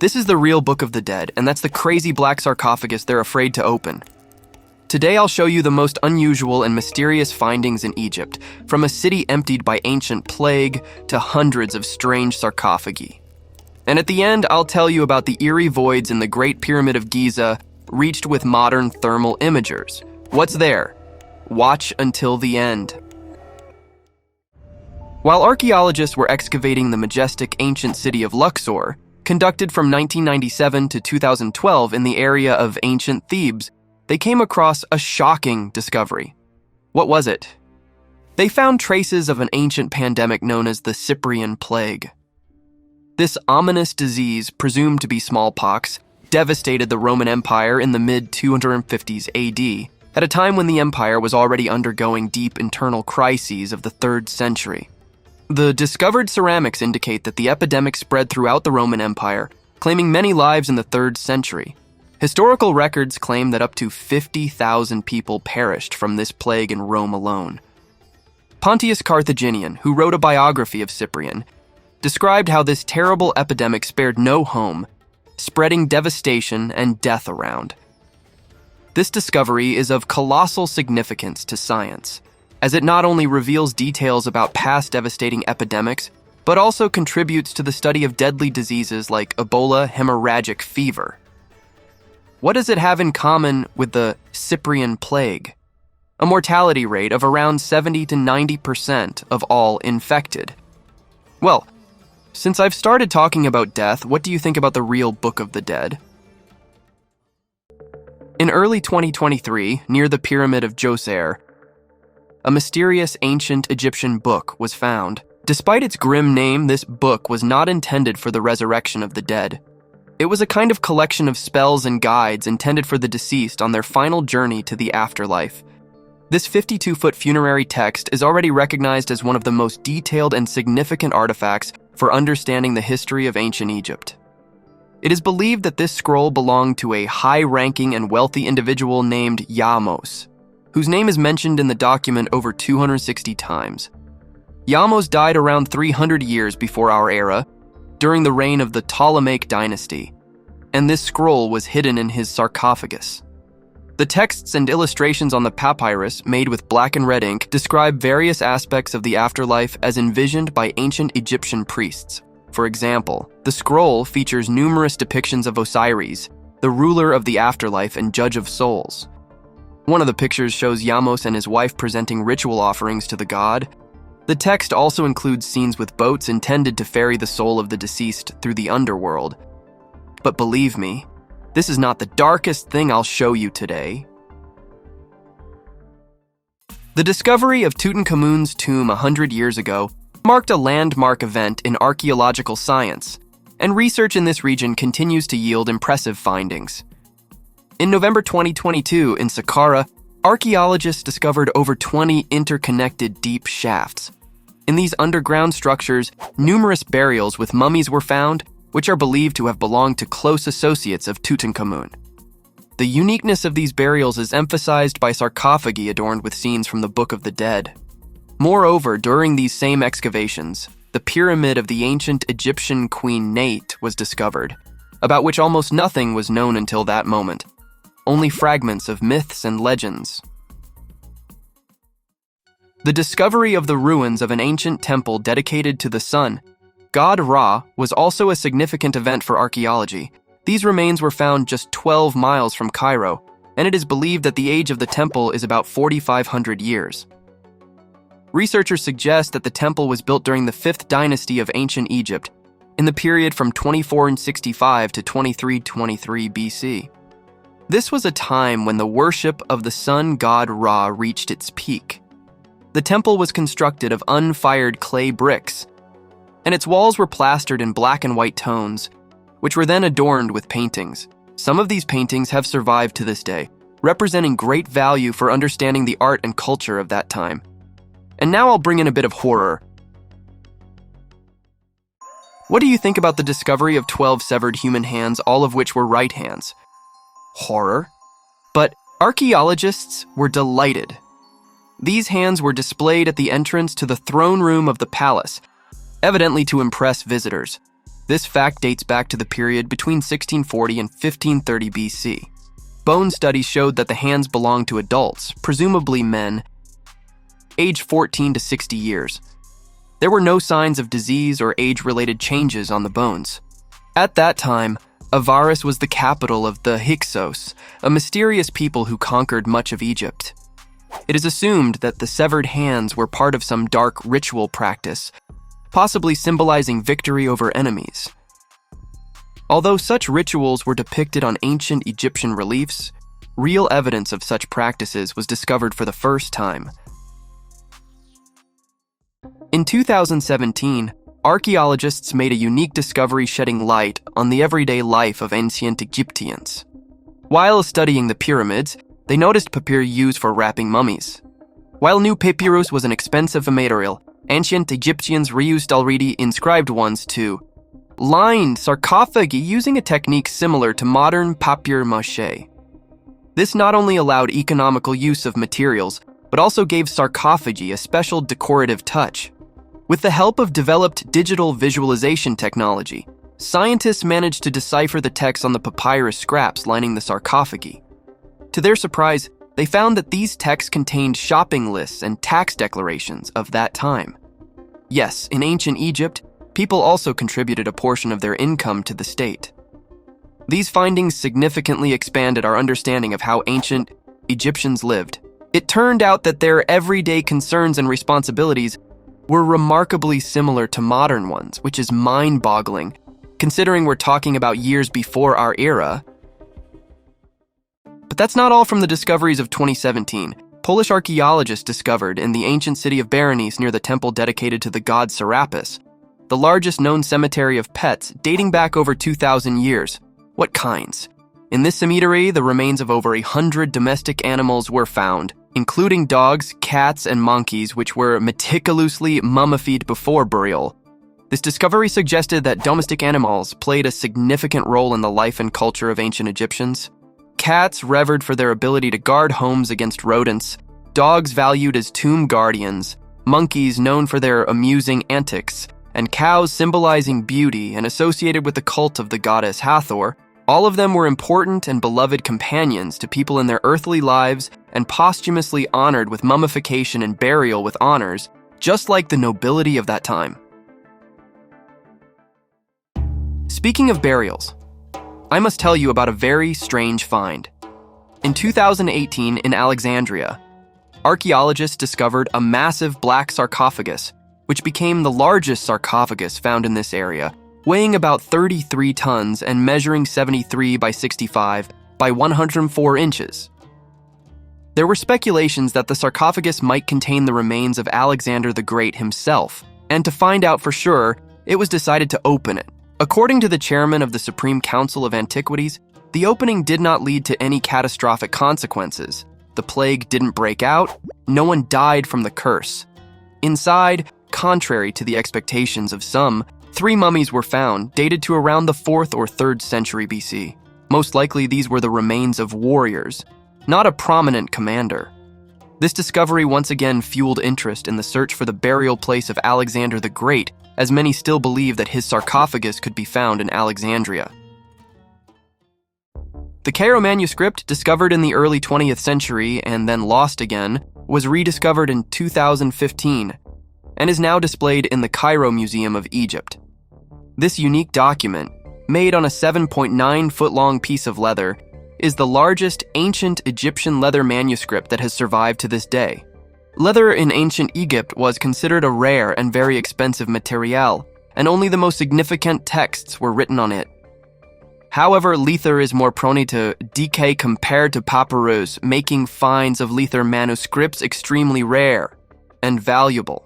This is the real Book of the Dead, and that's the crazy black sarcophagus they're afraid to open. Today I'll show you the most unusual and mysterious findings in Egypt, from a city emptied by ancient plague to hundreds of strange sarcophagi. And at the end, I'll tell you about the eerie voids in the Great Pyramid of Giza, reached with modern thermal imagers. What's there? Watch until the end. While archaeologists were excavating the majestic ancient city of Luxor, conducted from 1997 to 2012 in the area of ancient Thebes, they came across a shocking discovery. What was it? They found traces of an ancient pandemic known as the Cyprian Plague. This ominous disease, presumed to be smallpox, devastated the Roman Empire in the mid-250s AD, at a time when the empire was already undergoing deep internal crises of the 3rd century. The discovered ceramics indicate that the epidemic spread throughout the Roman Empire, claiming many lives in the 3rd century. Historical records claim that up to 50,000 people perished from this plague in Rome alone. Pontius Carthaginian, who wrote a biography of Cyprian, described how this terrible epidemic spared no home, spreading devastation and death around. This discovery is of colossal significance to science, as it not only reveals details about past devastating epidemics, but also contributes to the study of deadly diseases like Ebola hemorrhagic fever. What does it have in common with the Cyprian Plague? A mortality rate of around 70 to 90% of all infected. Well, since I've started talking about death, what do you think about the real Book of the Dead? In early 2023, near the Pyramid of Djoser, a mysterious ancient Egyptian book was found. Despite its grim name, this book was not intended for the resurrection of the dead. It was a kind of collection of spells and guides intended for the deceased on their final journey to the afterlife. This 52-foot funerary text is already recognized as one of the most detailed and significant artifacts for understanding the history of ancient Egypt. It is believed that this scroll belonged to a high-ranking and wealthy individual named Yamos, whose name is mentioned in the document over 260 times. Yamos died around 300 years before our era, during the reign of the Ptolemaic dynasty, and this scroll was hidden in his sarcophagus. The texts and illustrations on the papyrus, made with black and red ink, describe various aspects of the afterlife as envisioned by ancient Egyptian priests. For example, the scroll features numerous depictions of Osiris, the ruler of the afterlife and judge of souls. One of the pictures shows Yamos and his wife presenting ritual offerings to the god. The text also includes scenes with boats intended to ferry the soul of the deceased through the underworld. But believe me, this is not the darkest thing I'll show you today. The discovery of Tutankhamun's tomb 100 years ago marked a landmark event in archaeological science, and research in this region continues to yield impressive findings. In November 2022, in Saqqara, archaeologists discovered over 20 interconnected deep shafts. In these underground structures, numerous burials with mummies were found, which are believed to have belonged to close associates of Tutankhamun. The uniqueness of these burials is emphasized by sarcophagi adorned with scenes from the Book of the Dead. Moreover, during these same excavations, the pyramid of the ancient Egyptian Queen Nate was discovered, about which almost nothing was known until that moment, only fragments of myths and legends. The discovery of the ruins of an ancient temple dedicated to the sun, god Ra, was also a significant event for archaeology. These remains were found just 12 miles from Cairo, and it is believed that the age of the temple is about 4,500 years. Researchers suggest that the temple was built during the 5th dynasty of ancient Egypt, in the period from 2465 to 2323 BC. This was a time when the worship of the sun god Ra reached its peak. The temple was constructed of unfired clay bricks, and its walls were plastered in black and white tones, which were then adorned with paintings. Some of these paintings have survived to this day, representing great value for understanding the art and culture of that time. And now I'll bring in a bit of horror. What do you think about the discovery of 12 severed human hands, all of which were right hands? Horror? But archaeologists were delighted. These hands were displayed at the entrance to the throne room of the palace, evidently to impress visitors. This fact dates back to the period between 1640 and 1530 BC. Bone studies showed that the hands belonged to adults, presumably men, aged 14 to 60 years. There were no signs of disease or age-related changes on the bones. At that time, Avaris was the capital of the Hyksos, a mysterious people who conquered much of Egypt. It is assumed that the severed hands were part of some dark ritual practice, possibly symbolizing victory over enemies. Although such rituals were depicted on ancient Egyptian reliefs, real evidence of such practices was discovered for the first time. In 2017, archaeologists made a unique discovery shedding light on the everyday life of ancient Egyptians. While studying the pyramids, they noticed papyrus used for wrapping mummies. While new papyrus was an expensive material, ancient Egyptians reused already inscribed ones to lined sarcophagi using a technique similar to modern papier-mâché. This not only allowed economical use of materials, but also gave sarcophagi a special decorative touch. With the help of developed digital visualization technology, scientists managed to decipher the text on the papyrus scraps lining the sarcophagi. To their surprise, they found that these texts contained shopping lists and tax declarations of that time. Yes, in ancient Egypt, people also contributed a portion of their income to the state. These findings significantly expanded our understanding of how ancient Egyptians lived. It turned out that their everyday concerns and responsibilities were remarkably similar to modern ones, which is mind-boggling, considering we're talking about years before our era. But that's not all from the discoveries of 2017. Polish archaeologists discovered in the ancient city of Berenice near the temple dedicated to the god Serapis, the largest known cemetery of pets dating back over 2,000 years. What kinds? In this cemetery, the remains of over 100 domestic animals were found, including dogs, cats, and monkeys, which were meticulously mummified before burial. This discovery suggested that domestic animals played a significant role in the life and culture of ancient Egyptians. Cats revered for their ability to guard homes against rodents, dogs valued as tomb guardians, monkeys known for their amusing antics, and cows symbolizing beauty and associated with the cult of the goddess Hathor. All of them were important and beloved companions to people in their earthly lives and posthumously honored with mummification and burial with honors, just like the nobility of that time. Speaking of burials, I must tell you about a very strange find. In 2018 in Alexandria, archaeologists discovered a massive black sarcophagus, which became the largest sarcophagus found in this area, weighing about 33 tons and measuring 73 by 65 by 104 inches. There were speculations that the sarcophagus might contain the remains of Alexander the Great himself, and to find out for sure, it was decided to open it. According to the chairman of the Supreme Council of Antiquities, the opening did not lead to any catastrophic consequences. The plague didn't break out, no one died from the curse. Inside, contrary to the expectations of some, 3 mummies were found, dated to around the 4th or 3rd century BC. Most likely, these were the remains of warriors, not a prominent commander. This discovery once again fueled interest in the search for the burial place of Alexander the Great, as many still believe that his sarcophagus could be found in Alexandria. The Cairo Manuscript, discovered in the early 20th century and then lost again, was rediscovered in 2015 and is now displayed in the Cairo Museum of Egypt. This unique document, made on a 7.9-foot-long piece of leather, is the largest ancient Egyptian leather manuscript that has survived to this day. Leather in ancient Egypt was considered a rare and very expensive material, and only the most significant texts were written on it. However, leather is more prone to decay compared to papyrus, making finds of leather manuscripts extremely rare and valuable.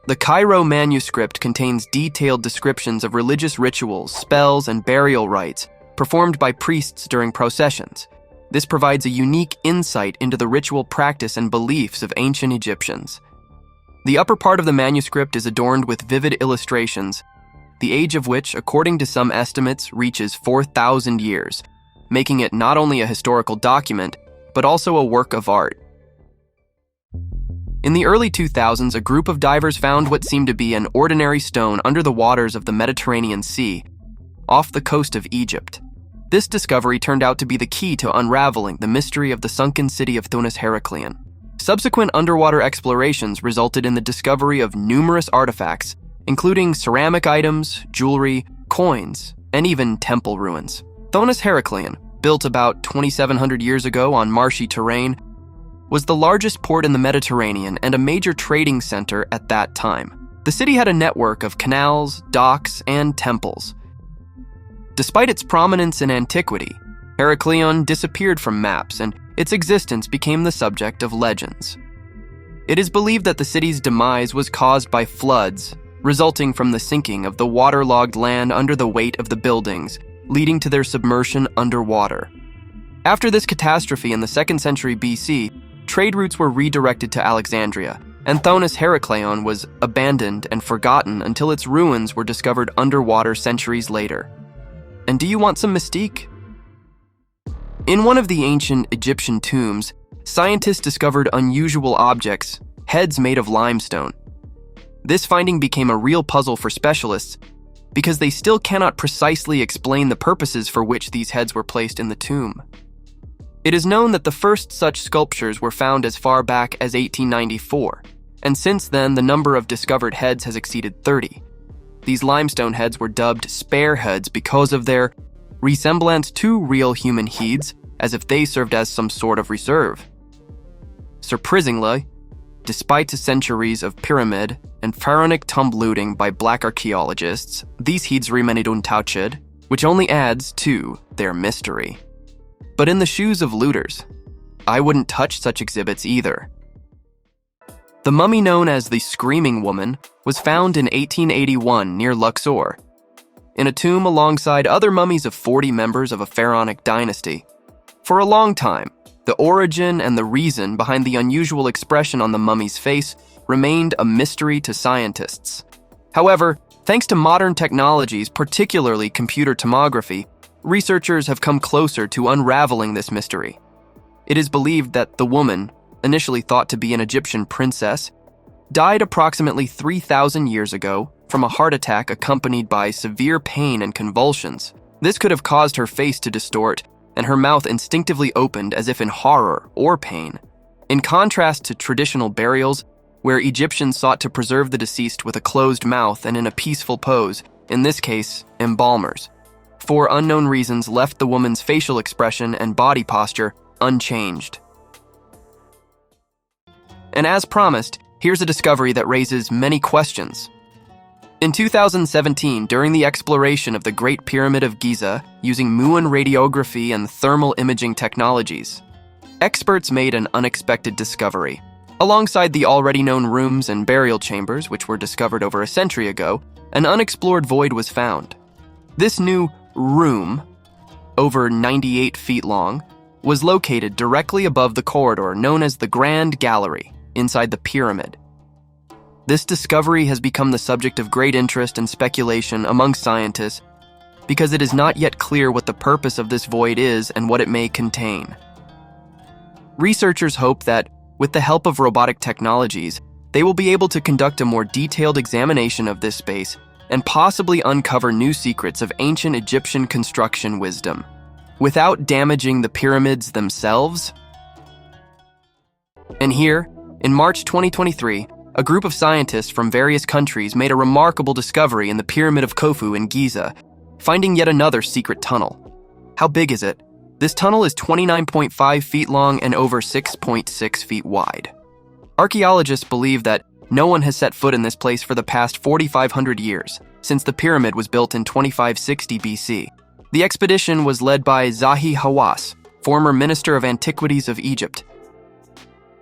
The Cairo Manuscript contains detailed descriptions of religious rituals, spells, and burial rites performed by priests during processions. This provides a unique insight into the ritual practice and beliefs of ancient Egyptians. The upper part of the manuscript is adorned with vivid illustrations, the age of which, according to some estimates, reaches 4,000 years, making it not only a historical document, but also a work of art. In the early 2000s, a group of divers found what seemed to be an ordinary stone under the waters of the Mediterranean Sea, off the coast of Egypt. This discovery turned out to be the key to unraveling the mystery of the sunken city of Thonis-Heracleion. Subsequent underwater explorations resulted in the discovery of numerous artifacts, including ceramic items, jewelry, coins, and even temple ruins. Thonis-Heracleion, built about 2,700 years ago on marshy terrain, was the largest port in the Mediterranean and a major trading center at that time. The city had a network of canals, docks, and temples. Despite its prominence in antiquity, Heracleion disappeared from maps and its existence became the subject of legends. It is believed that the city's demise was caused by floods, resulting from the sinking of the waterlogged land under the weight of the buildings, leading to their submersion underwater. After this catastrophe in the 2nd century BC, trade routes were redirected to Alexandria, and Thonis-Heracleion was abandoned and forgotten until its ruins were discovered underwater centuries later. And do you want some mystique? In one of the ancient Egyptian tombs, scientists discovered unusual objects, heads made of limestone. This finding became a real puzzle for specialists because they still cannot precisely explain the purposes for which these heads were placed in the tomb. It is known that the first such sculptures were found as far back as 1894, and since then the number of discovered heads has exceeded 30. These limestone heads were dubbed spare heads because of their resemblance to real human heads, as if they served as some sort of reserve. Surprisingly, despite centuries of pyramid and pharaonic tomb looting by black archaeologists, these heads remained untouched, which only adds to their mystery. But in the shoes of looters, I wouldn't touch such exhibits either. The mummy known as the Screaming Woman was found in 1881 near Luxor, in a tomb alongside other mummies of 40 members of a pharaonic dynasty. For a long time, the origin and the reason behind the unusual expression on the mummy's face remained a mystery to scientists. However, thanks to modern technologies, particularly computer tomography, researchers have come closer to unraveling this mystery. It is believed that the woman, initially thought to be an Egyptian princess, died approximately 3,000 years ago from a heart attack accompanied by severe pain and convulsions. This could have caused her face to distort and her mouth instinctively opened as if in horror or pain. In contrast to traditional burials, where Egyptians sought to preserve the deceased with a closed mouth and in a peaceful pose, in this case, embalmers, for unknown reasons, left the woman's facial expression and body posture unchanged. And as promised, here's a discovery that raises many questions. In 2017, during the exploration of the Great Pyramid of Giza using Muon radiography and thermal imaging technologies, experts made an unexpected discovery. Alongside the already known rooms and burial chambers, which were discovered over a century ago, an unexplored void was found. This new room, over 98 feet long, was located directly above the corridor known as the Grand Gallery inside the pyramid. This discovery has become the subject of great interest and speculation among scientists because it is not yet clear what the purpose of this void is and what it may contain. Researchers hope that, with the help of robotic technologies, they will be able to conduct a more detailed examination of this space and possibly uncover new secrets of ancient Egyptian construction wisdom, without damaging the pyramids themselves. And here, in March 2023, a group of scientists from various countries made a remarkable discovery in the Pyramid of Khufu in Giza, finding yet another secret tunnel. How big is it? This tunnel is 29.5 feet long and over 6.6 feet wide. Archaeologists believe that no one has set foot in this place for the past 4,500 years, since the pyramid was built in 2560 BC. The expedition was led by Zahi Hawass, former Minister of Antiquities of Egypt.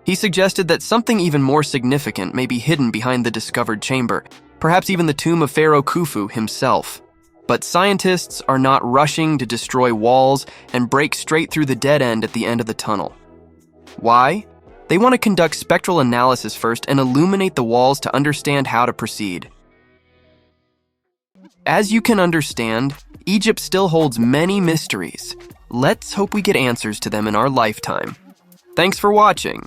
He suggested that something even more significant may be hidden behind the discovered chamber, perhaps even the tomb of Pharaoh Khufu himself. But scientists are not rushing to destroy walls and break straight through the dead end at the end of the tunnel. Why? They want to conduct spectral analysis first and illuminate the walls to understand how to proceed. As you can understand, Egypt still holds many mysteries. Let's hope we get answers to them in our lifetime. Thanks for watching.